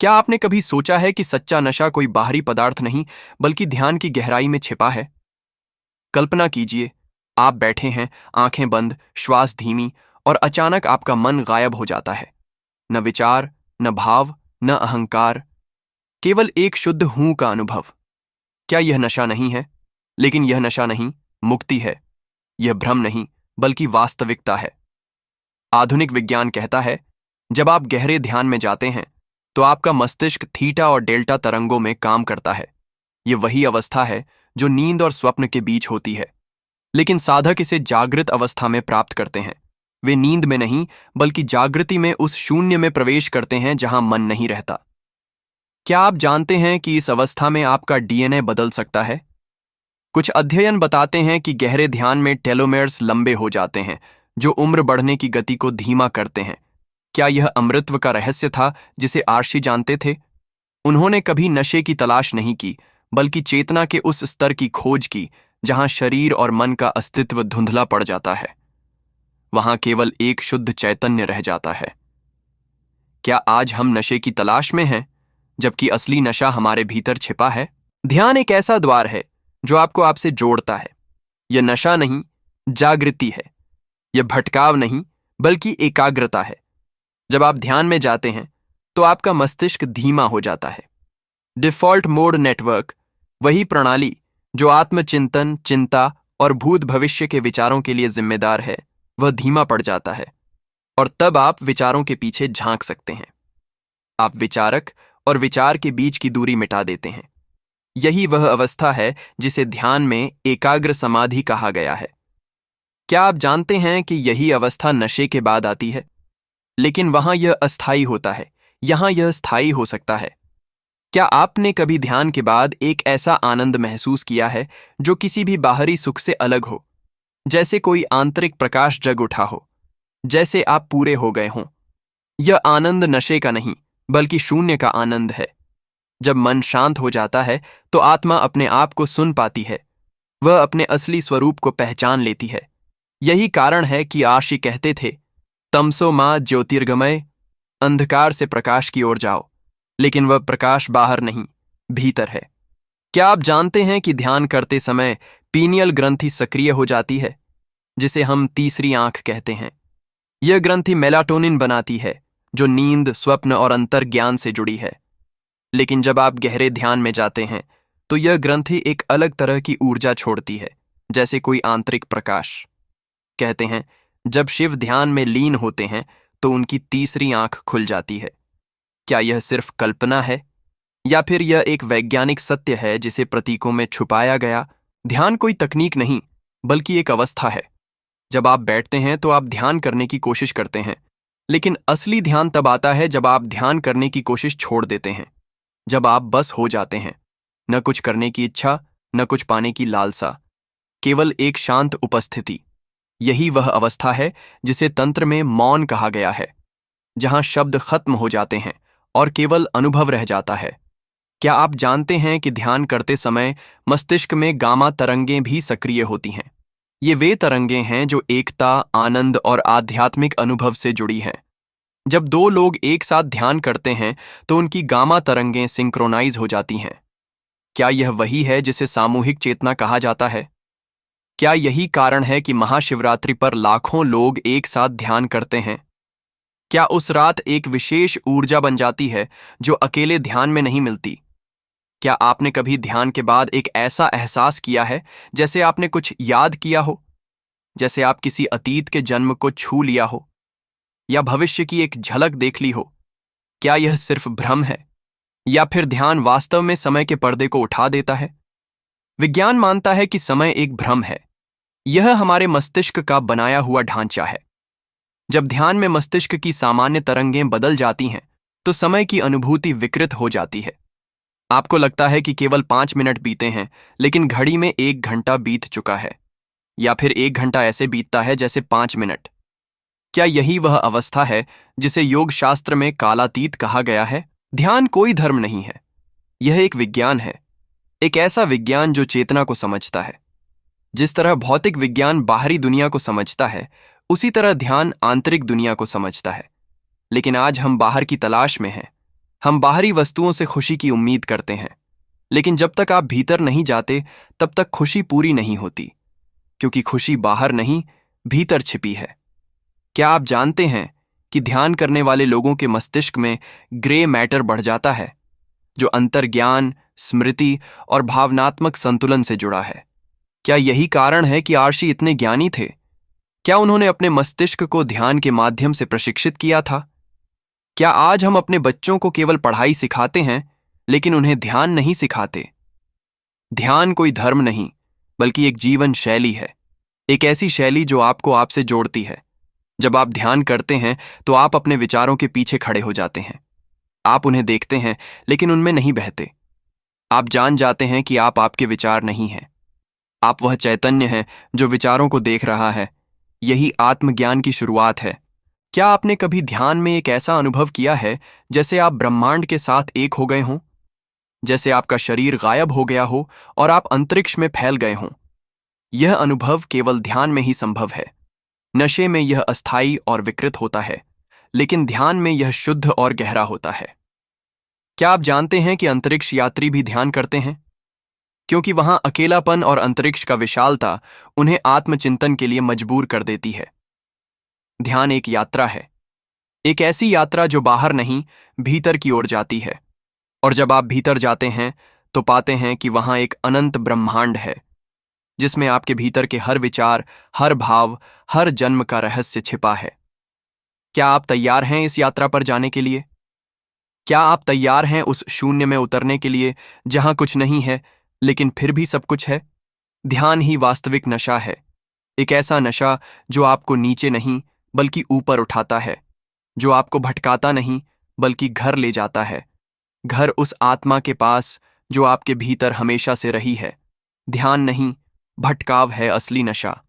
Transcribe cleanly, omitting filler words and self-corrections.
क्या आपने कभी सोचा है कि सच्चा नशा कोई बाहरी पदार्थ नहीं बल्कि ध्यान की गहराई में छिपा है? कल्पना कीजिए, आप बैठे हैं, आंखें बंद, श्वास धीमी, और अचानक आपका मन गायब हो जाता है। न विचार, न भाव, न अहंकार, केवल एक शुद्ध हूं का अनुभव। क्या यह नशा नहीं है? लेकिन यह नशा नहीं, मुक्ति है। यह भ्रम नहीं, बल्कि वास्तविकता है। आधुनिक विज्ञान कहता है, जब आप गहरे ध्यान में जाते हैं तो आपका मस्तिष्क थीटा और डेल्टा तरंगों में काम करता है। यह वही अवस्था है जो नींद और स्वप्न के बीच होती है, लेकिन साधक इसे जागृत अवस्था में प्राप्त करते हैं। वे नींद में नहीं, बल्कि जागृति में उस शून्य में प्रवेश करते हैं जहां मन नहीं रहता। क्या आप जानते हैं कि इस अवस्था में आपका डीएनए बदल सकता है? कुछ अध्ययन बताते हैं कि गहरे ध्यान में टेलोमेर्स लंबे हो जाते हैं, जो उम्र बढ़ने की गति को धीमा करते हैं। क्या यह अमृतत्व का रहस्य था जिसे आर्षि जानते थे? उन्होंने कभी नशे की तलाश नहीं की, बल्कि चेतना के उस स्तर की खोज की जहां शरीर और मन का अस्तित्व धुंधला पड़ जाता है। वहां केवल एक शुद्ध चैतन्य रह जाता है। क्या आज हम नशे की तलाश में हैं, जबकि असली नशा हमारे भीतर छिपा है? ध्यान एक ऐसा द्वार है जो आपको आपसे जोड़ता है। यह नशा नहीं, जागृति है। यह भटकाव नहीं, बल्कि एकाग्रता है। जब आप ध्यान में जाते हैं तो आपका मस्तिष्क धीमा हो जाता है। डिफॉल्ट मोड नेटवर्क, वही प्रणाली जो आत्मचिंतन, चिंता और भूत भविष्य के विचारों के लिए जिम्मेदार है, वह धीमा पड़ जाता है, और तब आप विचारों के पीछे झांक सकते हैं। आप विचारक और विचार के बीच की दूरी मिटा देते हैं। यही वह अवस्था है जिसे ध्यान में एकाग्र समाधि कहा गया है। क्या आप जानते हैं कि यही अवस्था नशे के बाद आती है? लेकिन वहां यह अस्थायी होता है, यहां यह स्थायी हो सकता है। क्या आपने कभी ध्यान के बाद एक ऐसा आनंद महसूस किया है जो किसी भी बाहरी सुख से अलग हो? जैसे कोई आंतरिक प्रकाश जग उठा हो, जैसे आप पूरे हो गए हों। यह आनंद नशे का नहीं, बल्कि शून्य का आनंद है। जब मन शांत हो जाता है तो आत्मा अपने आप को सुन पाती है। वह अपने असली स्वरूप को पहचान लेती है। यही कारण है कि आर्षि कहते थे, तमसो मां ज्योतिर्गमय, अंधकार से प्रकाश की ओर जाओ। लेकिन वह प्रकाश बाहर नहीं, भीतर है। क्या आप जानते हैं कि ध्यान करते समय पीनियल ग्रंथि सक्रिय हो जाती है, जिसे हम तीसरी आंख कहते हैं। यह ग्रंथि मेलाटोनिन बनाती है, जो नींद, स्वप्न और अंतर्ज्ञान से जुड़ी है। लेकिन जब आप गहरे ध्यान में जाते हैं तो यह ग्रंथि एक अलग तरह की ऊर्जा छोड़ती है, जैसे कोई आंतरिक प्रकाश। कहते हैं, जब शिव ध्यान में लीन होते हैं तो उनकी तीसरी आंख खुल जाती है। क्या यह सिर्फ कल्पना है, या फिर यह एक वैज्ञानिक सत्य है जिसे प्रतीकों में छुपाया गया? ध्यान कोई तकनीक नहीं, बल्कि एक अवस्था है। जब आप बैठते हैं तो आप ध्यान करने की कोशिश करते हैं, लेकिन असली ध्यान तब आता है जब आप ध्यान करने की कोशिश छोड़ देते हैं, जब आप बस हो जाते हैं। न कुछ करने की इच्छा, न कुछ पाने की लालसा, केवल एक शांत उपस्थिति। यही वह अवस्था है जिसे तंत्र में मौन कहा गया है, जहां शब्द खत्म हो जाते हैं और केवल अनुभव रह जाता है। क्या आप जानते हैं कि ध्यान करते समय मस्तिष्क में गामा तरंगें भी सक्रिय होती हैं? ये वे तरंगें हैं जो एकता, आनंद और आध्यात्मिक अनुभव से जुड़ी हैं। जब दो लोग एक साथ ध्यान करते हैं तो उनकी गामा तरंगें सिंक्रोनाइज हो जाती हैं। क्या यह वही है जिसे सामूहिक चेतना कहा जाता है? क्या यही कारण है कि महाशिवरात्रि पर लाखों लोग एक साथ ध्यान करते हैं? क्या उस रात एक विशेष ऊर्जा बन जाती है जो अकेले ध्यान में नहीं मिलती? क्या आपने कभी ध्यान के बाद एक ऐसा एहसास किया है जैसे आपने कुछ याद किया हो, जैसे आप किसी अतीत के जन्म को छू लिया हो, या भविष्य की एक झलक देख ली हो? क्या यह सिर्फ भ्रम है, या फिर ध्यान वास्तव में समय के पर्दे को उठा देता है? विज्ञान मानता है कि समय एक भ्रम है। यह हमारे मस्तिष्क का बनाया हुआ ढांचा है। जब ध्यान में मस्तिष्क की सामान्य तरंगें बदल जाती हैं तो समय की अनुभूति विकृत हो जाती है। आपको लगता है कि केवल 5 मिनट बीते हैं, लेकिन घड़ी में 1 घंटा बीत चुका है, या फिर 1 घंटा ऐसे बीतता है जैसे 5 मिनट। क्या यही वह अवस्था है जिसे योग शास्त्र में कालातीत कहा गया है? ध्यान कोई धर्म नहीं है, यह एक विज्ञान है। एक ऐसा विज्ञान जो चेतना को समझता है। जिस तरह भौतिक विज्ञान बाहरी दुनिया को समझता है, उसी तरह ध्यान आंतरिक दुनिया को समझता है। लेकिन आज हम बाहर की तलाश में हैं। हम बाहरी वस्तुओं से खुशी की उम्मीद करते हैं, लेकिन जब तक आप भीतर नहीं जाते तब तक खुशी पूरी नहीं होती, क्योंकि खुशी बाहर नहीं, भीतर छिपी है। क्या आप जानते हैं कि ध्यान करने वाले लोगों के मस्तिष्क में ग्रे मैटर बढ़ जाता है, जो अंतर्ज्ञान, स्मृति और भावनात्मक संतुलन से जुड़ा है? क्या यही कारण है कि आर्षि इतने ज्ञानी थे? क्या उन्होंने अपने मस्तिष्क को ध्यान के माध्यम से प्रशिक्षित किया था? क्या आज हम अपने बच्चों को केवल पढ़ाई सिखाते हैं, लेकिन उन्हें ध्यान नहीं सिखाते? ध्यान कोई धर्म नहीं, बल्कि एक जीवन शैली है। एक ऐसी शैली जो आपको आपसे जोड़ती है। जब आप ध्यान करते हैं तो आप अपने विचारों के पीछे खड़े हो जाते हैं। आप उन्हें देखते हैं, लेकिन उनमें नहीं बहते। आप जान जाते हैं कि आप आपके विचार नहीं हैं। आप वह चैतन्य हैं जो विचारों को देख रहा है। यही आत्मज्ञान की शुरुआत है। क्या आपने कभी ध्यान में एक ऐसा अनुभव किया है जैसे आप ब्रह्मांड के साथ एक हो गए हों? जैसे आपका शरीर गायब हो गया हो और आप अंतरिक्ष में फैल गए हों? यह अनुभव केवल ध्यान में ही संभव है। नशे में यह अस्थायी और विकृत होता है, लेकिन ध्यान में यह शुद्ध और गहरा होता है। क्या आप जानते हैं कि अंतरिक्ष यात्री भी ध्यान करते हैं? क्योंकि वहां अकेलापन और अंतरिक्ष का विशालता उन्हें आत्मचिंतन के लिए मजबूर कर देती है। ध्यान एक यात्रा है, एक ऐसी यात्रा जो बाहर नहीं, भीतर की ओर जाती है। और जब आप भीतर जाते हैं तो पाते हैं कि वहां एक अनंत ब्रह्मांड है, जिसमें आपके भीतर के हर विचार, हर भाव, हर जन्म का रहस्य छिपा है। क्या आप तैयार हैं इस यात्रा पर जाने के लिए? क्या आप तैयार हैं उस शून्य में उतरने के लिए जहां कुछ नहीं है, लेकिन फिर भी सब कुछ है? ध्यान ही वास्तविक नशा है। एक ऐसा नशा जो आपको नीचे नहीं, बल्कि ऊपर उठाता है, जो आपको भटकाता नहीं, बल्कि घर ले जाता है। घर उस आत्मा के पास जो आपके भीतर हमेशा से रही है। ध्यान नहीं, भटकाव है असली नशा।